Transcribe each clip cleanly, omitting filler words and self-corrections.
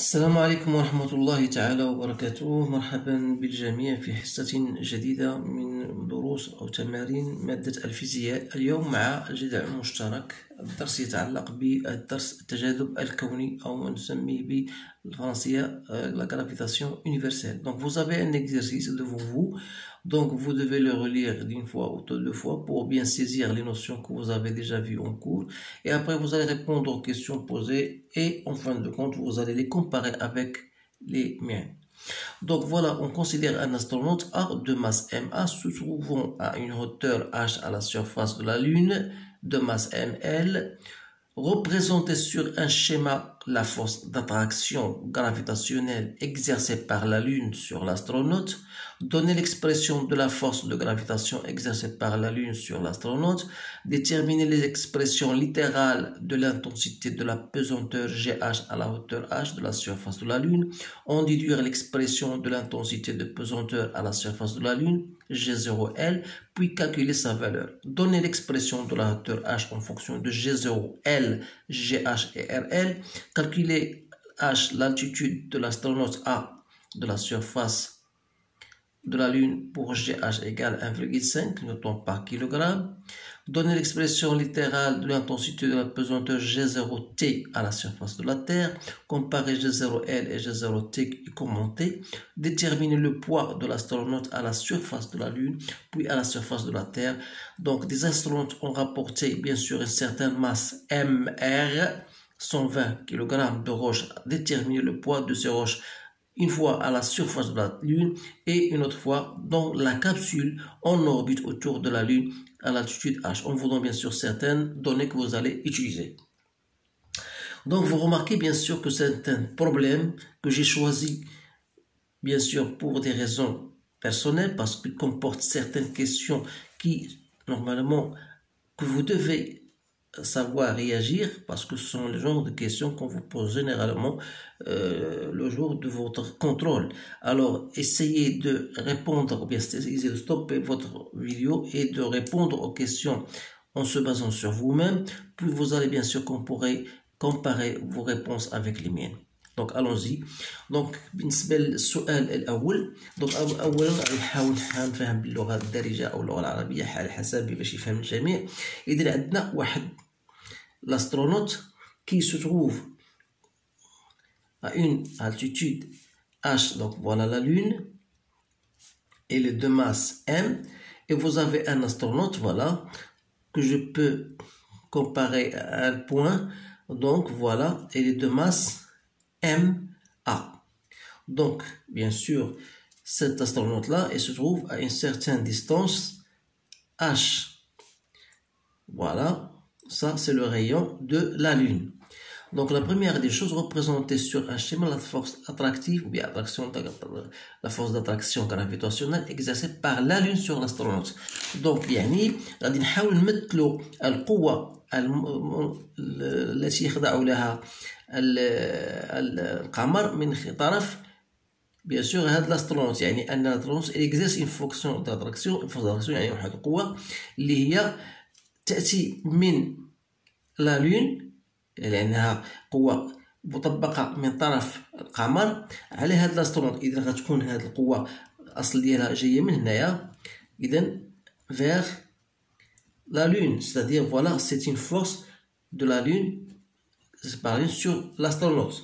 السلام عليكم ورحمة الله تعالى وبركاته. مرحبا بالجميع في حصة جديدة من دروس أو تمارين مادة الفيزياء. اليوم مع الجدع المشترك. الدرس يتعلق بالدرس التجاذب الكوني أو ما نسميه بالفرنسية la gravitation universelle. Donc vous avez un exercice devant vous. Donc vous devez le relire d'une fois ou deux fois pour bien saisir les notions que vous avez déjà vues en cours. Et après vous allez répondre aux questions posées et en fin de compte vous allez les comparer avec les miennes. Donc voilà, on considère un astronaute A de masse ma se trouvant à une hauteur h à la surface de la Lune de masse ml. Représenter sur un schéma la force d'attraction gravitationnelle exercée par la Lune sur l'astronaute, donner l'expression de la force de gravitation exercée par la Lune sur l'astronaute, déterminer les expressions littérales de l'intensité de la pesanteur GH à la hauteur h de la surface de la Lune, en déduire l'expression de l'intensité de pesanteur à la surface de la Lune, G0L, puis calculer sa valeur. Donner l'expression de la hauteur h en fonction de G0L, GH et RL. Calculer h, l'altitude de l'astronaute A de la surface de la Lune pour GH égale 1,5, newton par kilogramme. Donner l'expression littérale de l'intensité de la pesanteur G0T à la surface de la Terre. Comparer G0L et G0T et commenter. Déterminer le poids de l'astronaute à la surface de la Lune, puis à la surface de la Terre. Donc, des astronautes ont rapporté, bien sûr, une certaine masse MR, 120 kg de roches. Déterminer le poids de ces roches une fois à la surface de la Lune et une autre fois dans la capsule en orbite autour de la Lune à l'altitude h, en vous donnant bien sûr certaines données que vous allez utiliser. Donc vous remarquez bien sûr que c'est un problème que j'ai choisi bien sûr pour des raisons personnelles parce qu'il comporte certaines questions qui normalement que vous devez savoir réagir parce que ce sont le genre de questions qu'on vous pose généralement le jour de votre contrôle. Alors essayez de répondre ou bien essayez de stopper votre vidéo et de répondre aux questions en se basant sur vous-même, puis vous allez bien sûr comparer vos réponses avec les miennes. Donc allons-y. Donc بالنسبه للسؤال الاول دونك اولا غنحاول نفهم باللغه الدارجه او اللغه العربيه على حسب باش يفهم الجميع. اذا عندنا واحد l'astronaute qui se trouve à une altitude h, donc voilà la Lune, et le de masse m, et vous avez un astronaute, voilà, que je peux comparer à un point, donc voilà, et le de masse ma. Donc, bien sûr, cet astronaute-là, il se trouve à une certaine distance h. Voilà. Ça, c'est le rayon de la Lune. Donc, la première des choses représentée sur un schéma, la force attractive ou bien la force d'attraction gravitationnelle exercée par la Lune sur l'astronaute. Donc, يعني غادي نحاول نمثلوا القوة التي يخضع لها القمر من طرف bien sûr هذا l'astronaute. يعني أن l'astronaute exerce une fonction d'attraction يعني واحد القوة اللي هي تأتي من لا لون لأنها قوة مطبقة من طرف القمر على هذا الأسترونوت. إذا غتكون هذه القوة الأصل ديالها جاية من هنايا إذا vers la lune, c'est-à-dire voilà c'est une force de la lune séparée sur l'astronaute.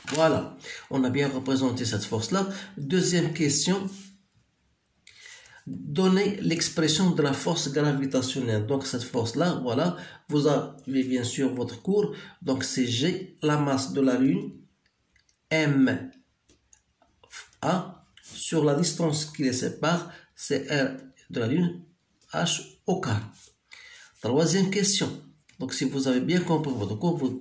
Voilà, on a bien représenté cette force-là. Deuxième question. Donner l'expression de la force gravitationnelle. Donc cette force-là, voilà, vous avez bien sûr votre cours. Donc c'est G, la masse de la Lune, M, A, sur la distance qui les sépare, c'est R de la Lune, H au carré. Troisième question. Donc si vous avez bien compris votre cours, vous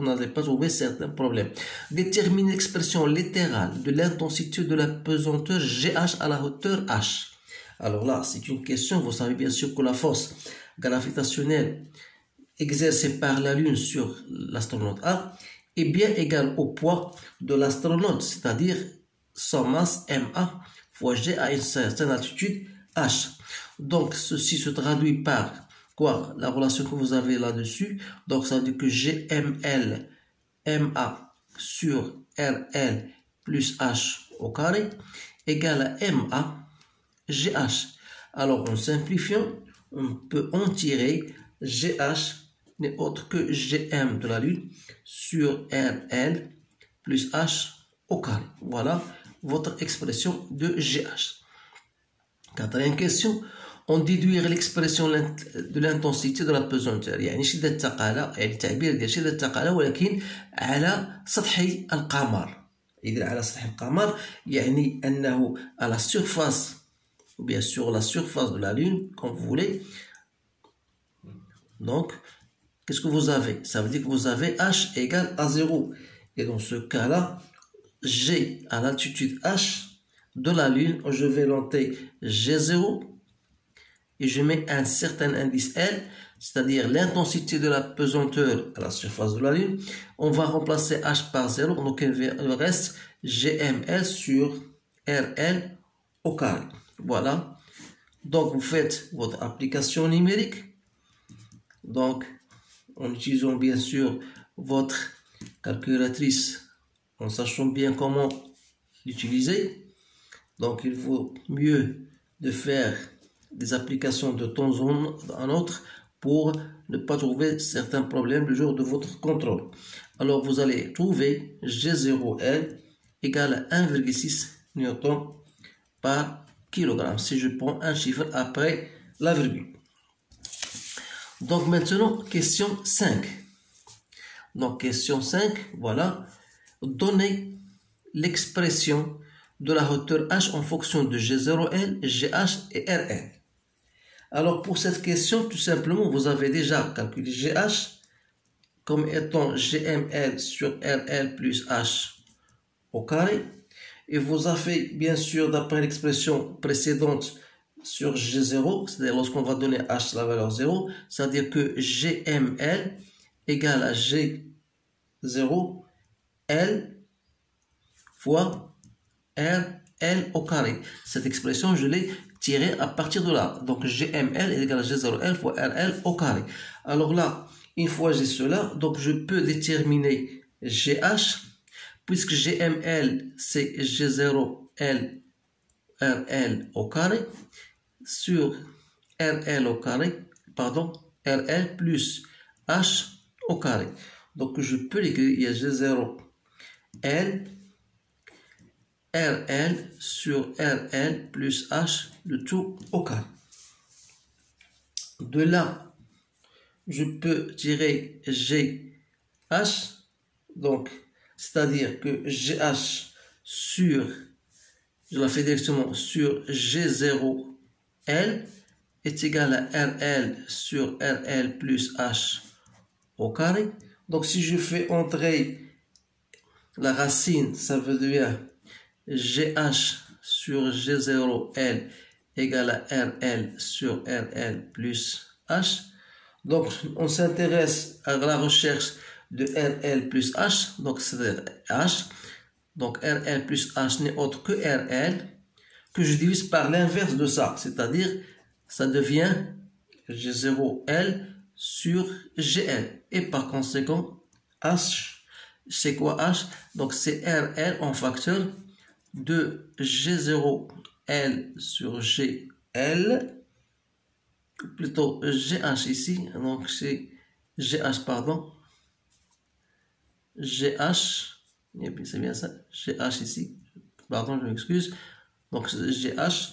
n'allez pas trouver certains problèmes. Déterminer l'expression littérale de l'intensité de la pesanteur GH à la hauteur H. Alors là, c'est une question, vous savez bien sûr que la force gravitationnelle exercée par la Lune sur l'astronaute A est bien égale au poids de l'astronaute, c'est-à-dire son masse ma fois G à une certaine altitude H. Donc ceci se traduit par quoi? La relation que vous avez là-dessus. Donc ça veut dire que GML MA sur RL plus H au carré égale à MA GH. Alors en simplifiant, on peut en tirer GH n'est autre que GM de la Lune sur RL plus H au carré. Voilà votre expression de GH. Quatrième question, on déduire l'expression de l'intensité de la pesanteur. يعني شدة الثقالة، يعني التعبير ديال شدة الثقالة ولكن على سطح القمر. إذا على سطح القمر يعني أنه à la surface, ou bien sur la surface de la Lune, comme vous voulez. Donc, qu'est-ce que vous avez? Ça veut dire que vous avez H égale à 0. Et dans ce cas-là, G à l'altitude H de la Lune, je vais noter G0 et je mets un certain indice L, c'est-à-dire l'intensité de la pesanteur à la surface de la Lune. On va remplacer H par 0, donc il reste GML sur RL au carré. Voilà. Donc vous faites votre application numérique. Donc en utilisant bien sûr votre calculatrice, en sachant bien comment l'utiliser. Donc il vaut mieux de faire des applications de temps en autre pour ne pas trouver certains problèmes le jour de votre contrôle. Alors vous allez trouver G0L égale à 1,6 Newton par kilogramme si je prends un chiffre après la virgule. Donc maintenant, question 5. Donc question 5, voilà. Donnez l'expression de la hauteur H en fonction de G0L, GH et RL. Alors pour cette question, tout simplement, vous avez déjà calculé GH comme étant GML sur RL plus H au carré. Et vous avez bien sûr, d'après l'expression précédente, sur G0, c'est-à-dire lorsqu'on va donner H la valeur 0, c'est-à-dire que GML égale à G0 L fois RL au carré. Cette expression, je l'ai tirée à partir de là. Donc GML est égal à G0L fois RL au carré. Alors là, une fois j'ai cela, donc je peux déterminer GH, puisque GML c'est G0L RL au carré sur RL au carré, pardon, RL plus H au carré. Donc je peux l'écrire, il y a G0L RL sur RL plus H, le tout au carré. De là, je peux tirer GH, donc c'est-à-dire que GH sur, je la fais directement sur G0L est égal à RL sur RL plus H au carré. Donc si je fais entrer la racine, ça veut dire GH sur G0L égale à RL sur RL plus H. Donc on s'intéresse à la recherche de RL plus H, donc c'est H. Donc RL plus H n'est autre que RL, que je divise par l'inverse de ça, c'est-à-dire ça devient G0L sur GL. Et par conséquent, H, c'est quoi H? Donc c'est RL en facteur de G0L sur GL, plutôt GH ici, donc c'est GH, pardon, GH, c'est bien ça, GH ici, pardon, je m'excuse, donc GH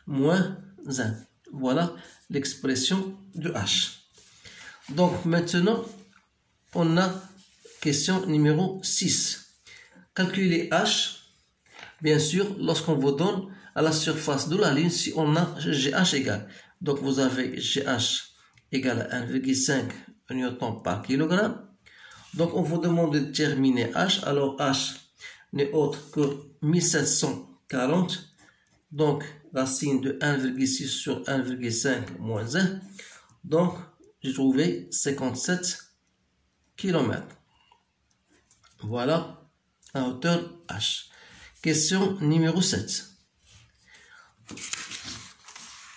moins 1. Voilà l'expression de H. Donc maintenant, on a question numéro 6. Calculer H, bien sûr, lorsqu'on vous donne à la surface de la Lune, si on a GH égal. Donc vous avez GH égal à 1,5 Newton par kilogramme. Donc on vous demande de déterminer H. Alors H n'est autre que 1740. Donc racine de 1,6 sur 1,5 moins 1. Donc j'ai trouvé 57 km. Voilà la hauteur H. Question numéro 7.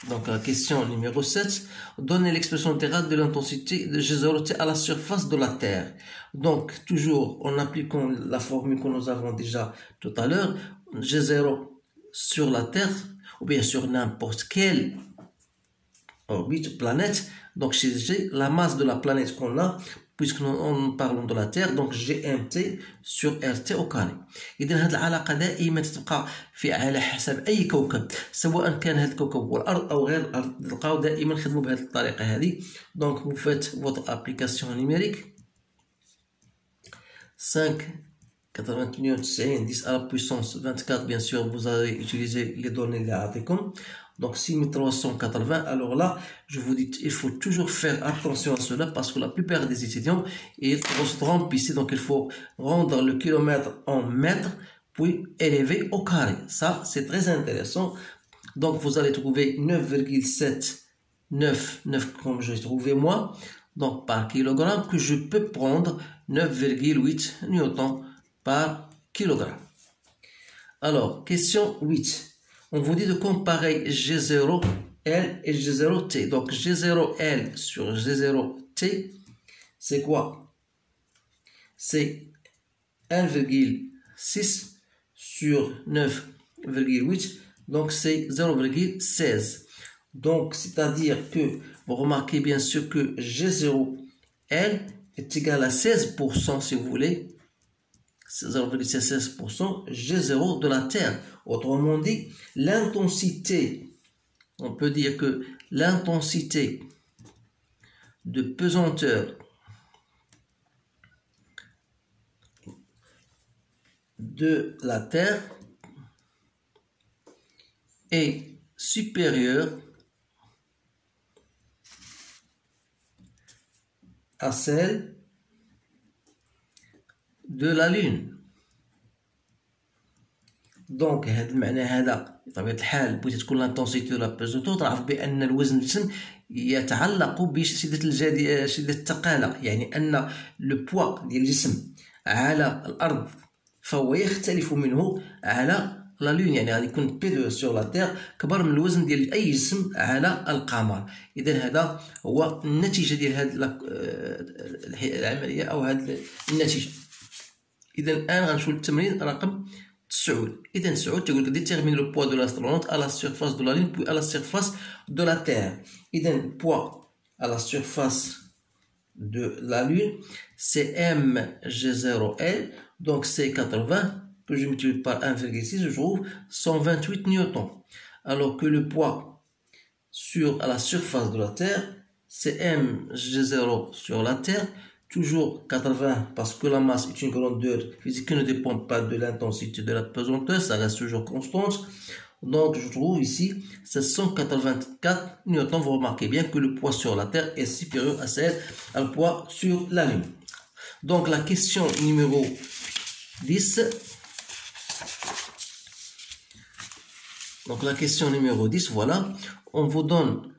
Donc la question numéro 7, donnez l'expression intégrale de l'intensité de G0T à la surface de la Terre. Donc toujours en appliquant la formule que nous avons déjà tout à l'heure, G0 sur la Terre, ou bien sur n'importe quelle orbite, planète, donc chez G, la masse de la planète qu'on a, puisque nous parlons de la Terre, donc GMT sur RT au carré. إذا هذه العلاقة دائما تبقى على حسب أي كوكب، سواء كان هذا الكوكب هو الأرض أو غير الأرض، تلقاو دائما نخدموا بهذه الطريقة هذه. Donc vous faites votre application numérique 5,98 10 à la puissance 24, bien sûr vous allez utiliser les données avec comme. Donc 6380, alors là, je vous dis, il faut toujours faire attention à cela parce que la plupart des étudiants, ils se trompent ici, donc il faut rendre le kilomètre en mètres, puis élever au carré. Ça, c'est très intéressant. Donc vous allez trouver 9,799 comme j'ai trouvé moi, donc par kilogramme, que je peux prendre 9,8 newtons par kilogramme. Alors, question 8. On vous dit de comparer G0L et G0T. Donc G0L sur G0T, c'est quoi? C'est 1,6 sur 9,8. Donc c'est 0,16. Donc c'est-à-dire que vous remarquez bien sûr que G0L est égal à 16% si vous voulez. 0,16% G0 de la Terre. Autrement dit, l'intensité, on peut dire que l'intensité de pesanteur de la Terre est supérieure à celle de la Lune. دونك هذا المعنى هذا بطبيعة الحال بغيتي تكون لانتونسيتي ولا بيزوتو، تعرف بأن الوزن الجسم يتعلق شدة الثقالة، يعني أن لو بوا ديال الجسم على الأرض فهو يختلف منه على لا لون، يعني غادي يكون بي سور لا تير كبر من الوزن ديال أي جسم على القمر. إذا هذا هو النتيجة ديال هذه العملية أو هذه النتيجة. إذا الآن غنمشيو للتمرين رقم 9. إذا 9 تقول لك déterminer le poids de l'astronaute à la surface de la Lune puis à la surface de la Terre. إذا poids à la surface de la Lune c'est mg0l, donc c'est 80 que je multiplie par 1,6, je trouve 128 newtons. Alors que le poids à la surface de la Terre c'est mg0 sur la Terre, toujours 80 parce que la masse est une grandeur physique qui ne dépend pas de l'intensité de la pesanteur, ça reste toujours constante. Donc je trouve ici 784 newtons. Vous remarquez bien que le poids sur la Terre est supérieur à au poids sur la Lune. Donc la question numéro 10. Donc la question numéro 10, voilà, on vous donne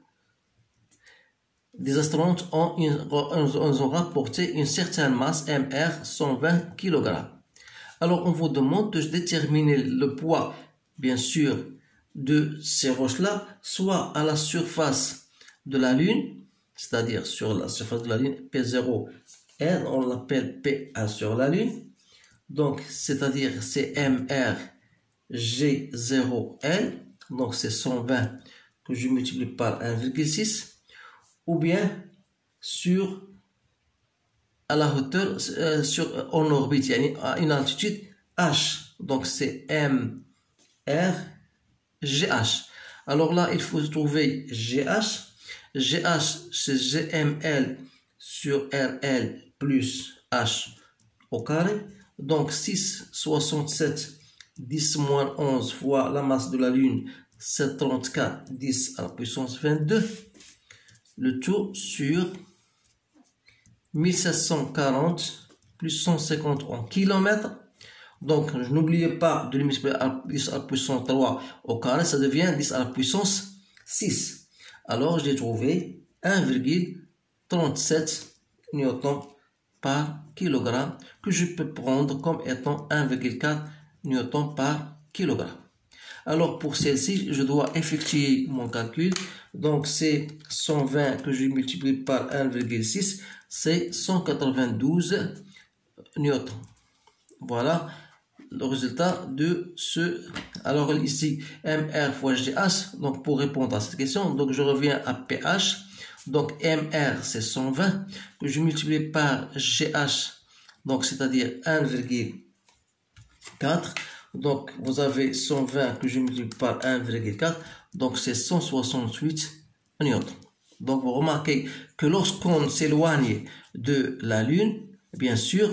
des astronautes ont rapporté une certaine masse MR 120 kg. Alors on vous demande de déterminer le poids, bien sûr, de ces roches-là, soit à la surface de la Lune, c'est-à-dire sur la surface de la Lune, P0L, on l'appelle PA sur la Lune, donc c'est-à-dire c'est MR G0L, donc c'est 120 que je multiplie par 1,6, ou bien à la hauteur, en orbite, à une altitude H, donc c'est MR GH. Alors là, il faut trouver GH. GH, c'est GML sur RL plus H au carré. Donc 6,67 10 moins 11 fois la masse de la Lune, 734 10 à la puissance 22. Le tout sur 1740 plus 150 en kilomètres. Donc, n'oubliez pas de le multiplier par 10 à la puissance 3 au carré, ça devient 10 à la puissance 6. Alors, j'ai trouvé 1,37 newtons par kilogramme que je peux prendre comme étant 1,4 newtons par kilogramme. Alors pour celle-ci, je dois effectuer mon calcul. Donc c'est 120 que je multiplie par 1,6, c'est 192 newtons. Voilà le résultat de ce. Alors ici, MR fois GH. Donc pour répondre à cette question, donc je reviens à PH. Donc MR c'est 120 que je multiplie par GH. Donc c'est-à-dire 1,4. Donc vous avez 120 que je multiplie par 1,4. Donc c'est 168 newtons. Donc vous remarquez que lorsqu'on s'éloigne de la Lune, bien sûr,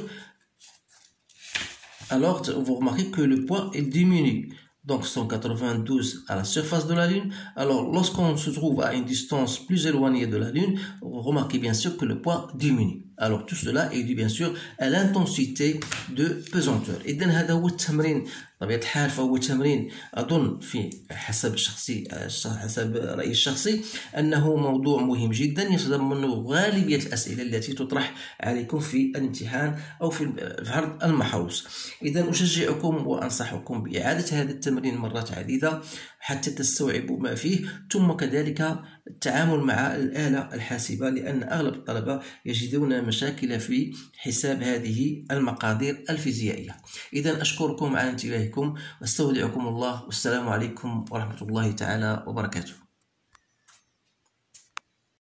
alors vous remarquez que le poids il diminue. Donc 192 à la surface de la Lune. Alors lorsqu'on se trouve à une distance plus éloignée de la Lune, vous remarquez bien sûr que le poids diminue. Alors tout cela est dû bien sûr à l'intensité de pesanteur. إذن هذا هو التمرين بطبيعة الحال، فهو تمرين أظن في حسب رأيي الشخصي أنه موضوع مهم جدا يتضمن غالبية الأسئلة التي تطرح عليكم في الامتحان أو في عرض المحروس. إذن أشجعكم وأنصحكم بإعادة هذا التمرين مرات عديدة حتى تستوعبوا ما فيه، ثم كذلك التعامل مع الآلة الحاسبة، لأن أغلب الطلبة يجدون مشاكل في حساب هذه المقادير الفيزيائية. إذن أشكركم على انتباهكم واستودعكم الله، والسلام عليكم ورحمة الله تعالى وبركاته.